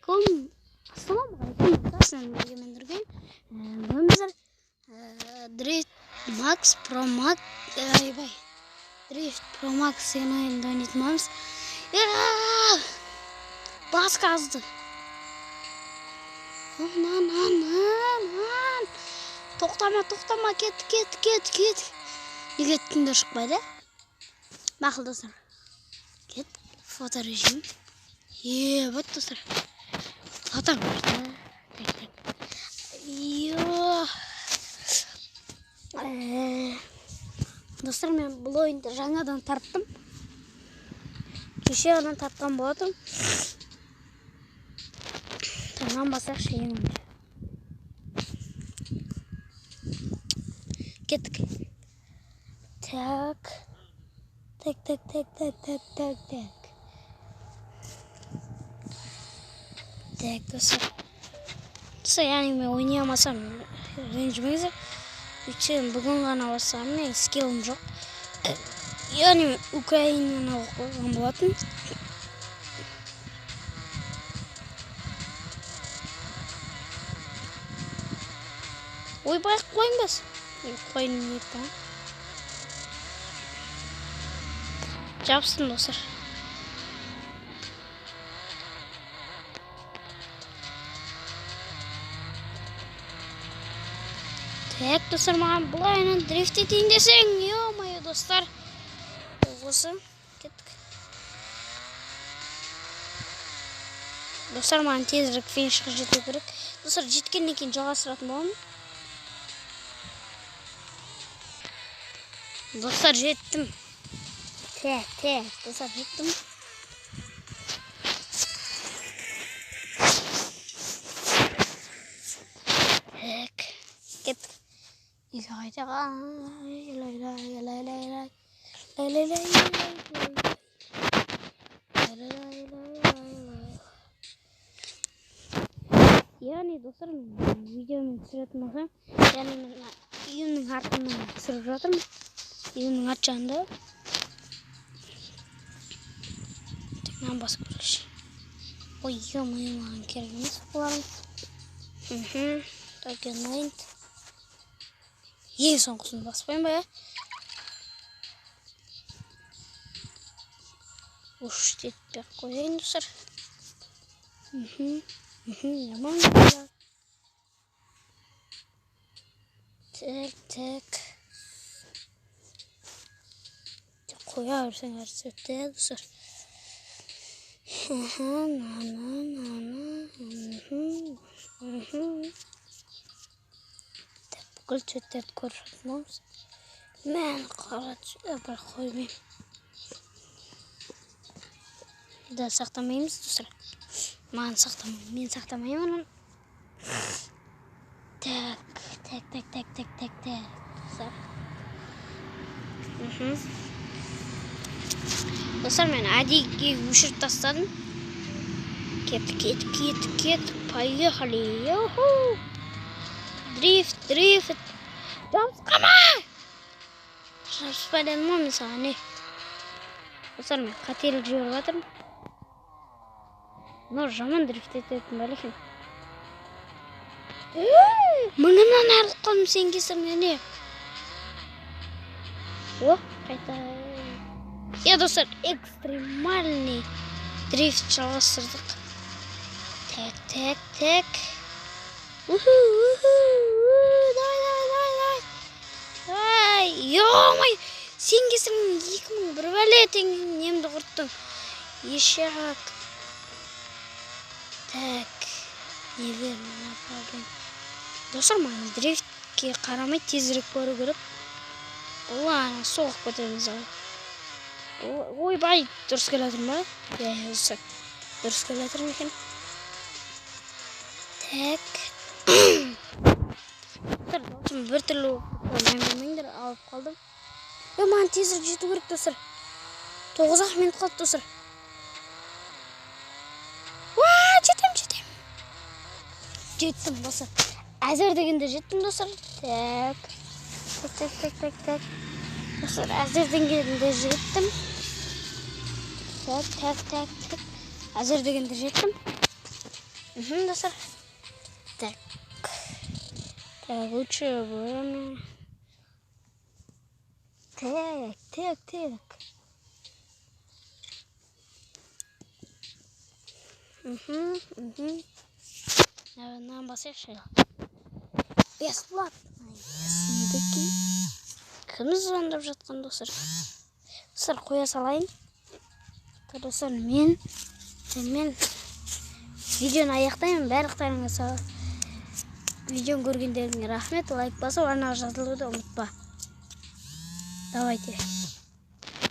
Assalamualaikum. Sen Egemen Nurgen. Bugün bizler Drift Max Pro Max Drift Pro Max oyununda oynayacağız. Bas kazdı. Aman. Toktama ket. Yigittin de çıkmaydı. Bakıl dostlar. Ket foto rejim. Evet dostlar. Foto burada. Tek. Yo. Dostlar men bu oyunda жаңадан тарттым. Кеше ғана тартқан болатым. Tamam basaq şeyim. Kettik. Tak dostlar. Yani ben oynayamasam rencimeyse için bugün ғана bassam men skillim жоқ. Yani Ukrayna'na okuyan болатын. Ойбай қойыңбыз. Қойын ниетті. Жабсын достар. Так достар, маған бұл айынан дрифт етейін десең, ё-моё достар. Осы кеттік. Достар, маған тезірек финишқа жету керек. Достар, жеткеннен кейін жалғастыратын боламын. Dostlar жетtim. Так, dostlar жетtim. Так, кеттік. Yani dostlar, videomu түсіретін болсам, yani үйімнің артынан түсіріп жатырмын. Үйімнің арт жағында. Teknen басып көрейінші. Ой, ё-моё, маған керек емес бұларың. Tokyo Night. Ең соңғысын баспайын ба, Уш, жетпей қойайын достар. Жаман болады. Так. Қоя берсең әрсі өтті, достар. Бүкіл чөттерді көріп жатырмыз. Мен қара бір қоймайым. Да сақтамаймыз, достар. Маған сақтамайым. Мен сақтамайым. Так. Достар. Достар, мен әдейіге өшіріп тастадым. Кет. Поехали. Йоху. Дрифт. Жабысқама! Жабыспайдан ма мысалы, не? Достар, мен қателік жіберіп жатырмын. Мынау жаман дрифт ететін бәле екен. Мыңынан арылып қалдым сен кесіріңе, не? О, қайта. Достар, экстремальный дрифт жалғастырдық. Так. Давай. Ё-май, сен кесіріңе 2001 бәле теңгені немді құрттың. Ешек. Так. Неверно направление. Достар, маған дрифтке қарамай тезірек көру керек. Олар соғып көтеріңіз ау. Ойбай, дұрыс келатырым ба? Достар, дұрыс келатырым екен. Так. Достар, бір түрлі мәңдер алып қалдым. Маған тезірек жету керек, достар. 9 минут қалды, достар. Жеттім, достар. Әзір дегенде жеттім, достар. Так. Dostlar, әзір дегенде жеттім. Так. Әзір дегенде жеттім. Достар. Так. Так, лучше время. Так. Нам басайықшы. Ясылап. Ясындеки. Кім звондап жатқан достар? Достар, қоя салайын. Достар, мен видеоны аяқтаймын. Барлықтарыңа сау. Видеоны көргендеріңе рахмет. Лайк басып, арнаға жазылуды ұмытпа. Давайте.